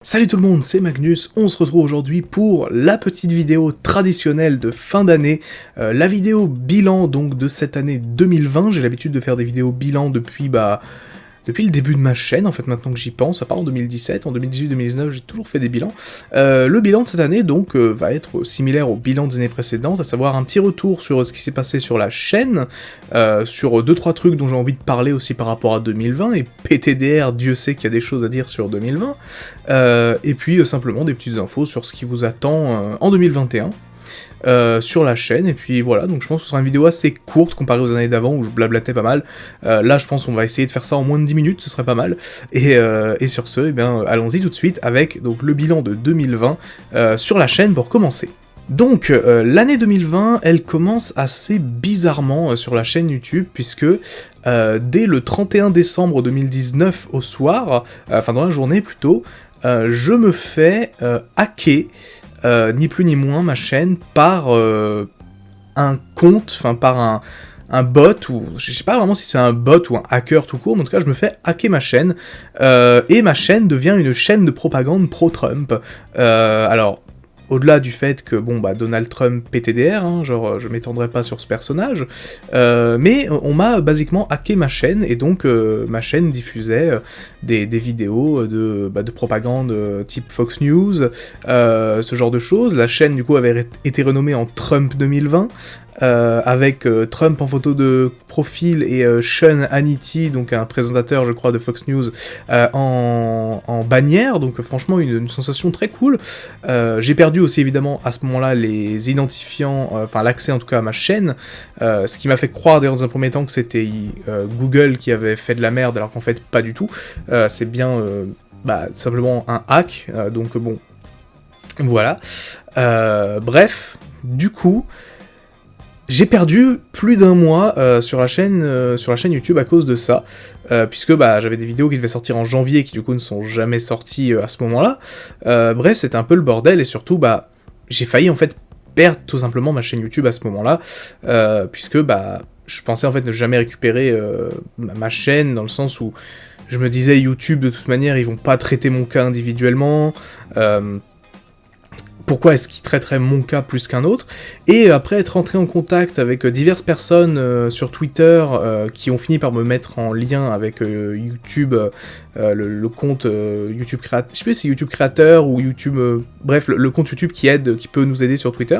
Salut tout le monde, c'est Magnus, on se retrouve aujourd'hui pour la petite vidéo traditionnelle de fin d'année, la vidéo bilan donc de cette année 2020, j'ai l'habitude de faire des vidéos bilan depuis le début de ma chaîne, en fait, maintenant que j'y pense, à part en 2017, en 2018-2019, j'ai toujours fait des bilans. Le bilan de cette année, donc, va être similaire au bilan des années précédentes, à savoir un petit retour sur ce qui s'est passé sur la chaîne, sur 2-3 trucs dont j'ai envie de parler aussi par rapport à 2020, et PTDR, Dieu sait qu'il y a des choses à dire sur 2020, et puis simplement des petites infos sur ce qui vous attend en 2021. Sur la chaîne, et puis voilà, donc je pense que ce sera une vidéo assez courte comparée aux années d'avant où je blablatais pas mal. Là je pense qu'on va essayer de faire ça en moins de 10 minutes, ce serait pas mal, et sur ce, eh bien, allons-y tout de suite avec donc, le bilan de 2020 sur la chaîne pour commencer. Donc, l'année 2020, elle commence assez bizarrement sur la chaîne YouTube, puisque dès le 31 décembre 2019 au soir, enfin dans la journée plutôt, je me fais hacker, ni plus ni moins, ma chaîne par un compte, enfin par un bot, ou je sais pas vraiment si c'est un bot ou un hacker tout court, mais en tout cas je me fais hacker ma chaîne, et ma chaîne devient une chaîne de propagande pro-Trump. Alors, au-delà du fait que, bon, bah, Donald Trump PTDR, hein, genre, je m'étendrai pas sur ce personnage, mais on m'a basiquement hacké ma chaîne, et donc ma chaîne diffusait des vidéos de propagande type Fox News, ce genre de choses. La chaîne, du coup, avait été renommée en Trump 2020, avec Trump en photo de profil et Sean Hannity, donc un présentateur je crois de Fox News, en bannière, donc franchement une sensation très cool. J'ai perdu aussi évidemment à ce moment-là les identifiants, enfin l'accès en tout cas à ma chaîne, ce qui m'a fait croire d'ailleurs dans un premier temps que c'était Google qui avait fait de la merde, alors qu'en fait pas du tout, c'est bien simplement un hack, donc bon, voilà. Bref, du coup, j'ai perdu plus d'un mois sur la chaîne YouTube à cause de ça, puisque j'avais des vidéos qui devaient sortir en janvier qui du coup ne sont jamais sorties à ce moment-là. Bref, c'était un peu le bordel, et surtout j'ai failli en fait perdre tout simplement ma chaîne YouTube à ce moment-là, puisque je pensais en fait ne jamais récupérer ma chaîne, dans le sens où je me disais YouTube de toute manière ils vont pas traiter mon cas individuellement, pourquoi est-ce qu'il traiterait mon cas plus qu'un autre? Et après être entré en contact avec diverses personnes sur Twitter qui ont fini par me mettre en lien avec YouTube, le compte YouTube créateur, je sais plus si c'est YouTube créateur ou YouTube, bref, le compte YouTube qui peut nous aider sur Twitter.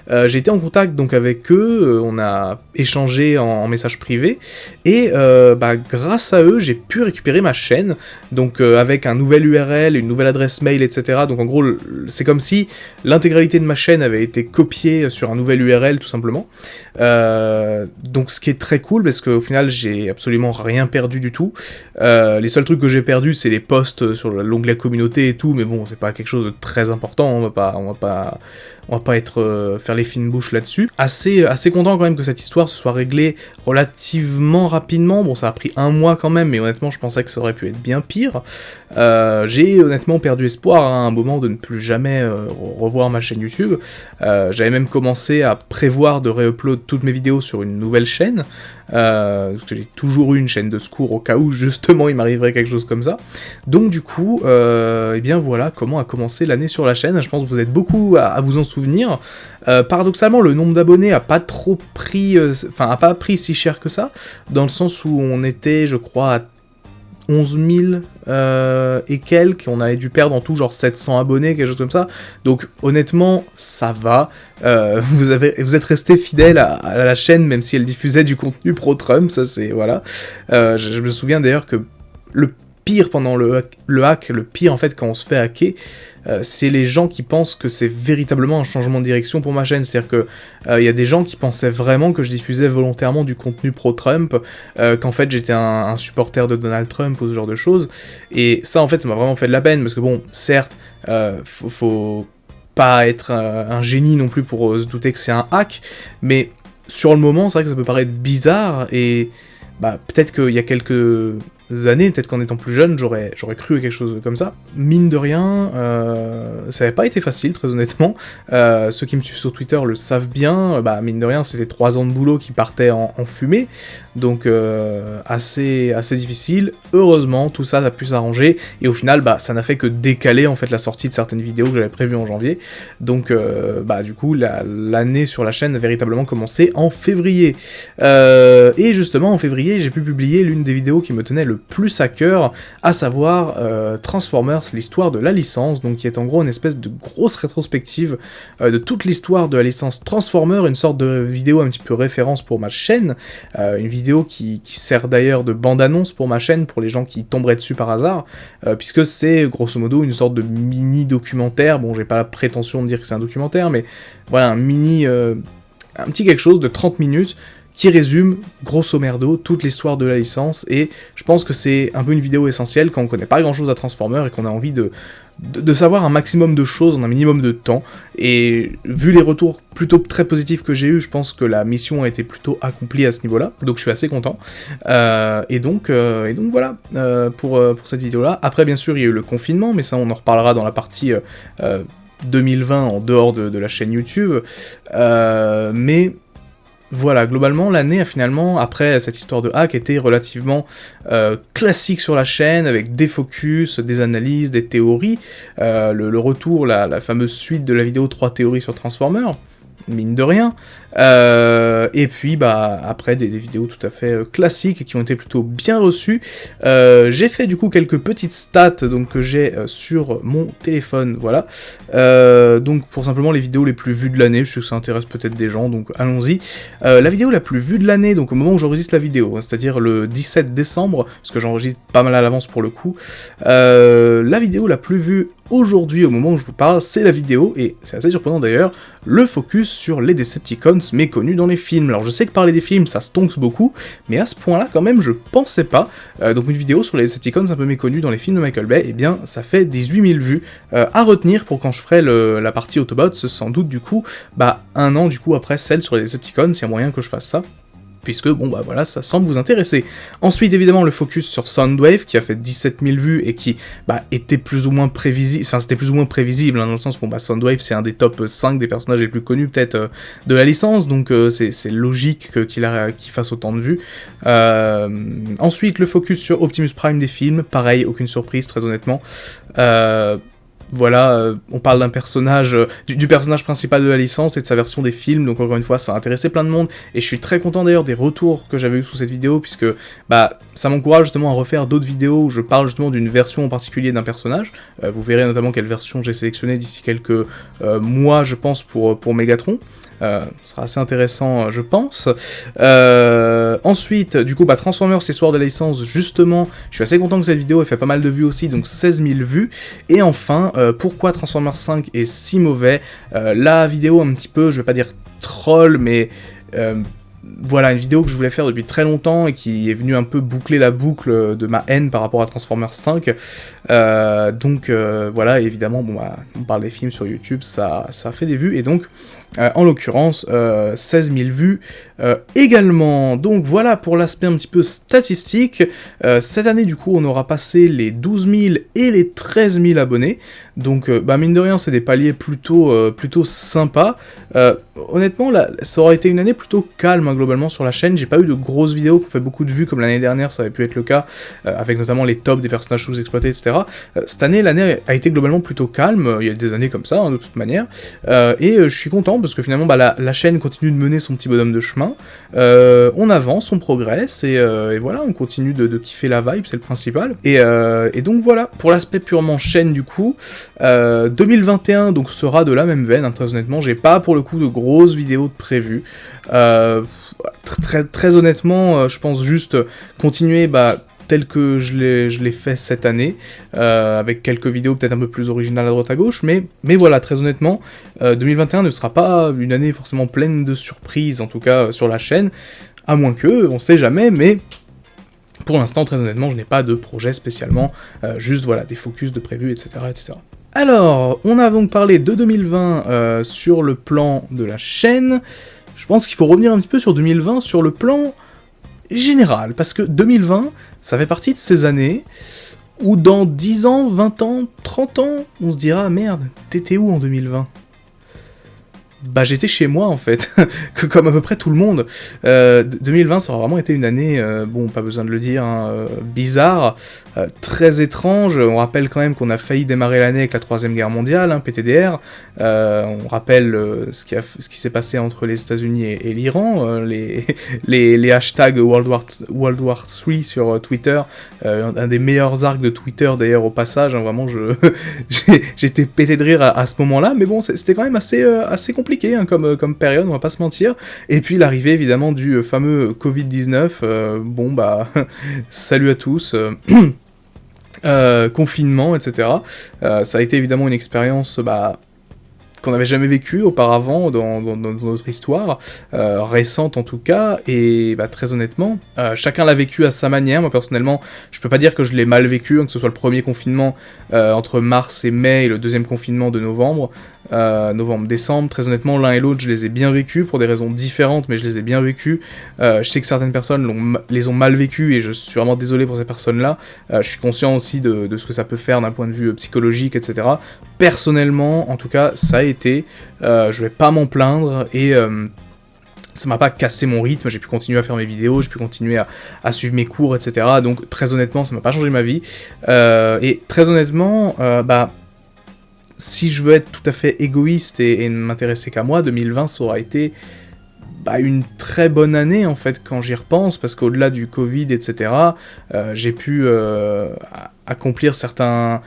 J'ai été en contact donc avec eux, on a échangé en message privé, et grâce à eux, j'ai pu récupérer ma chaîne, donc avec un nouvel URL, une nouvelle adresse mail, etc. Donc en gros, c'est comme si l'intégralité de ma chaîne avait été copiée sur un nouvel URL, tout simplement. Donc ce qui est très cool, parce qu'au final, j'ai absolument rien perdu du tout. Les seuls trucs que j'ai perdus, c'est les posts sur l'onglet communauté et tout, mais bon, c'est pas quelque chose de très important, on va pas faire les fines bouches là-dessus. Assez content quand même que cette histoire se soit réglée relativement rapidement. Bon, ça a pris un mois quand même, mais honnêtement, je pensais que ça aurait pu être bien pire. J'ai honnêtement perdu espoir à un moment de ne plus jamais revoir ma chaîne YouTube. J'avais même commencé à prévoir de réupload toutes mes vidéos sur une nouvelle chaîne, parce que j'ai toujours eu une chaîne de secours au cas où justement il m'arriverait quelque chose comme ça. Donc du coup, et bien voilà comment a commencé l'année sur la chaîne. Je pense que vous êtes beaucoup à vous en souvenir. Paradoxalement, le nombre d'abonnés a pas pris si cher que ça, dans le sens où on était, je crois, à 11 000 et quelques, on avait dû perdre en tout genre 700 abonnés, quelque chose comme ça, donc honnêtement, ça va, vous êtes resté fidèle à la chaîne, même si elle diffusait du contenu pro-Trump, ça c'est, voilà. Je me souviens d'ailleurs que le pire pendant le hack, le pire en fait quand on se fait hacker, c'est les gens qui pensent que c'est véritablement un changement de direction pour ma chaîne, c'est-à-dire que y a des gens qui pensaient vraiment que je diffusais volontairement du contenu pro-Trump, qu'en fait j'étais un supporter de Donald Trump ou ce genre de choses, et ça en fait ça m'a vraiment fait de la peine, parce que bon, certes, faut pas être un génie non plus pour se douter que c'est un hack, mais sur le moment c'est vrai que ça peut paraître bizarre, et peut-être qu'il y a quelques années, peut-être qu'en étant plus jeune, j'aurais cru à quelque chose comme ça. Mine de rien, ça n'avait pas été facile, très honnêtement. Ceux qui me suivent sur Twitter le savent bien, mine de rien, c'était 3 ans de boulot qui partaient en fumée, donc assez difficile. Heureusement, tout ça a pu s'arranger, et au final, ça n'a fait que décaler en fait la sortie de certaines vidéos que j'avais prévues en janvier, donc du coup, l'année sur la chaîne a véritablement commencé en février. Et justement, en février, j'ai pu publier l'une des vidéos qui me tenait le plus à cœur, à savoir Transformers, l'histoire de la licence, donc qui est en gros une espèce de grosse rétrospective de toute l'histoire de la licence Transformers, une sorte de vidéo un petit peu référence pour ma chaîne, une vidéo qui sert d'ailleurs de bande-annonce pour ma chaîne, pour les gens qui tomberaient dessus par hasard, puisque c'est grosso modo une sorte de mini-documentaire, bon j'ai pas la prétention de dire que c'est un documentaire, mais voilà, un petit quelque chose de 30 minutes, qui résume, grosso merdo, toute l'histoire de la licence, et je pense que c'est un peu une vidéo essentielle quand on connaît pas grand chose à Transformers et qu'on a envie de savoir un maximum de choses en un minimum de temps, et vu les retours plutôt très positifs que j'ai eu, je pense que la mission a été plutôt accomplie à ce niveau-là, donc je suis assez content, et donc voilà, pour cette vidéo-là. Après bien sûr il y a eu le confinement, mais ça on en reparlera dans la partie 2020 en dehors de la chaîne YouTube, mais voilà, globalement, l'année a finalement, après cette histoire de hack, été relativement classique sur la chaîne, avec des focus, des analyses, des théories, le retour, la fameuse suite de la vidéo 3 théories sur Transformers, mine de rien, et puis après des vidéos tout à fait classiques et qui ont été plutôt bien reçues. J'ai fait du coup quelques petites stats donc, que j'ai sur mon téléphone, voilà, donc pour simplement les vidéos les plus vues de l'année, je sais que ça intéresse peut-être des gens, donc allons-y. La vidéo la plus vue de l'année, donc au moment où j'enregistre la vidéo, hein, c'est-à-dire le 17 décembre, parce que j'enregistre pas mal à l'avance pour le coup, la vidéo la plus vue aujourd'hui, au moment où je vous parle, c'est la vidéo, et c'est assez surprenant d'ailleurs, le focus sur les Decepticons méconnus dans les films. Alors je sais que parler des films, ça stonks beaucoup, mais à ce point-là, quand même, je pensais pas. Donc une vidéo sur les Decepticons un peu méconnus dans les films de Michael Bay, eh bien, ça fait 18 000 vues. À retenir pour quand je ferai la partie Autobots, sans doute du coup, un an du coup après celle sur les Decepticons, s'il y a moyen que je fasse ça. Puisque, voilà, ça semble vous intéresser. Ensuite, évidemment, le focus sur Soundwave, qui a fait 17 000 vues, et qui, était plus ou moins prévisible, enfin, c'était plus ou moins prévisible, hein, dans le sens où, Soundwave, c'est un des top 5 des personnages les plus connus, peut-être, de la licence, donc c'est logique qu'il fasse autant de vues. Ensuite, le focus sur Optimus Prime des films, pareil, aucune surprise, très honnêtement. Voilà, on parle d'un personnage, du personnage principal de la licence et de sa version des films, donc encore une fois, ça a intéressé plein de monde, et je suis très content d'ailleurs des retours que j'avais eu sous cette vidéo, puisque, ça m'encourage justement à refaire d'autres vidéos où je parle justement d'une version en particulier d'un personnage. Vous verrez notamment quelle version j'ai sélectionnée d'ici quelques mois, je pense, pour Megatron. Ce sera assez intéressant, je pense. Ensuite, du coup, Transformers, l'histoire de la licence, justement, je suis assez content que cette vidéo ait fait pas mal de vues aussi, donc 16 000 vues. Et enfin, pourquoi Transformers 5 est si mauvais, la vidéo un petit peu, je vais pas dire troll, mais voilà, une vidéo que je voulais faire depuis très longtemps et qui est venue un peu boucler la boucle de ma haine par rapport à Transformers 5. Donc voilà, évidemment, on parle des films sur YouTube, ça fait des vues, et donc, en l'occurrence, 16 000 vues également. Donc voilà pour l'aspect un petit peu statistique. Cette année, du coup, on aura passé les 12 000 et les 13 000 abonnés. Donc, mine de rien, c'est des paliers plutôt sympas. Honnêtement, là, ça aurait été une année plutôt calme, hein, globalement, sur la chaîne. J'ai pas eu de grosses vidéos qui ont fait beaucoup de vues, comme l'année dernière, ça avait pu être le cas, avec notamment les tops des personnages sous-exploités, etc. Cette année, l'année a été globalement plutôt calme. Il y a des années comme ça, hein, de toute manière. Et je suis content, parce que finalement, la chaîne continue de mener son petit bonhomme de chemin. On avance, on progresse, et voilà, on continue de kiffer la vibe, c'est le principal. Et donc voilà, pour l'aspect purement chaîne, du coup, 2021 donc sera de la même veine, hein, très honnêtement, j'ai pas pour le coup de grosses vidéos de prévues. Très honnêtement, je pense juste continuer tel que je l'ai fait cette année, avec quelques vidéos peut-être un peu plus originales à droite à gauche, mais voilà, très honnêtement, 2021 ne sera pas une année forcément pleine de surprises, en tout cas sur la chaîne, à moins que, on sait jamais, mais pour l'instant, très honnêtement, je n'ai pas de projet spécialement, juste voilà, des focus de prévus, etc., etc. Alors, on a donc parlé de 2020 sur le plan de la chaîne. Je pense qu'il faut revenir un petit peu sur 2020 sur le plan générale, parce que 2020, ça fait partie de ces années où dans 10 ans, 20 ans, 30 ans, on se dira, merde, t'étais où en 2020 ? Bah j'étais chez moi en fait, comme à peu près tout le monde. 2020 ça aura vraiment été une année, bon pas besoin de le dire, hein, bizarre, très étrange. On rappelle quand même qu'on a failli démarrer l'année avec la Troisième Guerre mondiale, hein, PTDR. On rappelle ce qui s'est passé entre les États-Unis et l'Iran, les hashtags World War III sur Twitter, un des meilleurs arcs de Twitter d'ailleurs au passage, hein, vraiment j'étais pété de rire à ce moment-là, mais bon c'était quand même assez compliqué. Hein, comme période, on va pas se mentir. Et puis l'arrivée évidemment du fameux Covid-19, bon bah, salut à tous, confinement, etc. Ça a été évidemment une expérience qu'on n'avait jamais vécue auparavant dans notre histoire, récente en tout cas, et très honnêtement, chacun l'a vécu à sa manière. Moi personnellement, je peux pas dire que je l'ai mal vécu, hein, que ce soit le premier confinement entre mars et mai, et le deuxième confinement de novembre-décembre, très honnêtement, l'un et l'autre, je les ai bien vécus, pour des raisons différentes, mais je les ai bien vécus. Je sais que certaines personnes les ont mal vécus, et je suis vraiment désolé pour ces personnes-là. Je suis conscient aussi de ce que ça peut faire d'un point de vue psychologique, etc. Personnellement, en tout cas, ça a été, je vais pas m'en plaindre, et ça m'a pas cassé mon rythme, j'ai pu continuer à faire mes vidéos, j'ai pu continuer à suivre mes cours, etc. Donc très honnêtement, ça m'a pas changé ma vie. Et très honnêtement, si je veux être tout à fait égoïste et ne m'intéresser qu'à moi, 2020 ça aura été une très bonne année en fait quand j'y repense, parce qu'au-delà du Covid, etc., j'ai pu accomplir certains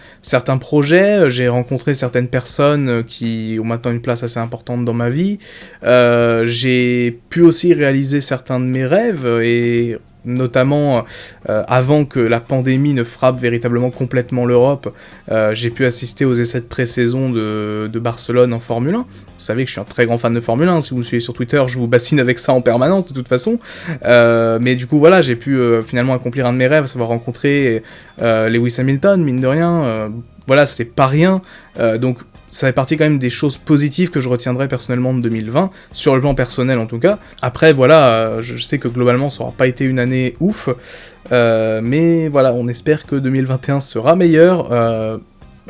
projets, j'ai rencontré certaines personnes qui ont maintenant une place assez importante dans ma vie, j'ai pu aussi réaliser certains de mes rêves, et notamment avant que la pandémie ne frappe véritablement complètement l'Europe, j'ai pu assister aux essais de pré-saison de Barcelone en Formule 1. Vous savez que je suis un très grand fan de Formule 1, si vous me suivez sur Twitter, je vous bassine avec ça en permanence de toute façon, mais du coup voilà, j'ai pu finalement accomplir un de mes rêves, à savoir rencontrer Lewis Hamilton, mine de rien, voilà, c'est pas rien, donc ça fait partie quand même des choses positives que je retiendrai personnellement de 2020, sur le plan personnel en tout cas. Après voilà, je sais que globalement ça aura pas été une année ouf, mais voilà, on espère que 2021 sera meilleur.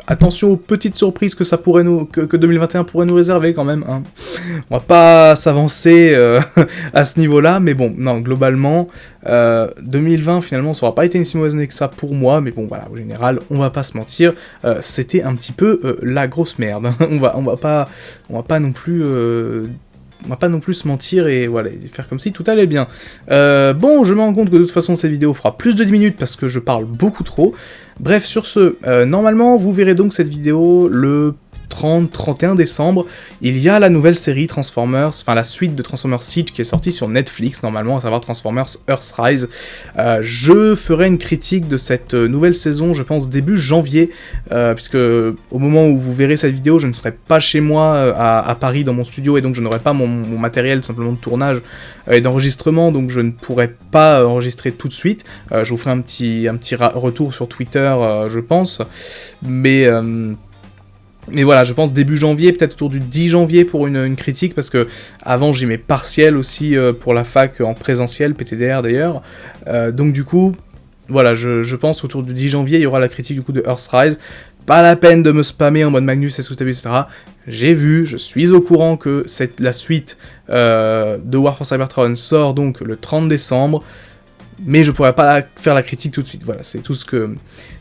Attention aux petites surprises que que 2021 pourrait nous réserver quand même, hein. On va pas s'avancer à ce niveau-là, mais bon, non, globalement, 2020 finalement ça aura pas été une si mauvaise année que ça pour moi, mais bon voilà, au général, on va pas se mentir, c'était un petit peu la grosse merde, hein. On va pas non plus se mentir et voilà, faire comme si tout allait bien. Bon, je me rends compte que de toute façon cette vidéo fera plus de 10 minutes parce que je parle beaucoup trop. Bref, sur ce, normalement vous verrez donc cette vidéo le 30-31 décembre, il y a la nouvelle série Transformers, enfin la suite de Transformers Siege qui est sortie sur Netflix normalement, à savoir Transformers Earthrise. Je ferai une critique de cette nouvelle saison, je pense début janvier, puisque au moment où vous verrez cette vidéo, je ne serai pas chez moi à Paris dans mon studio, et donc je n'aurai pas mon matériel simplement de tournage et d'enregistrement, donc je ne pourrai pas enregistrer tout de suite. Je vous ferai un petit retour sur Twitter, je pense, mais voilà, je pense début janvier, peut-être autour du 10 janvier pour une critique, parce que avant j'ai mes partiels aussi pour la fac en présentiel, PTDR d'ailleurs, donc du coup, voilà, je pense autour du 10 janvier, il y aura la critique du coup de Earthrise. Pas la peine de me spammer en mode Magnus, est-ce que t'as vu, etc. J'ai vu, je suis au courant que la suite de War for Cybertron sort donc le 30 décembre, mais je pourrais pas faire la critique tout de suite, voilà, c'est tout ce que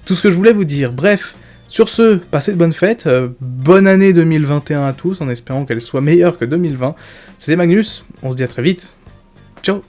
je voulais vous dire. Bref, sur ce, passez de bonnes fêtes, bonne année 2021 à tous, en espérant qu'elle soit meilleure que 2020. C'était Magnus, on se dit à très vite, ciao.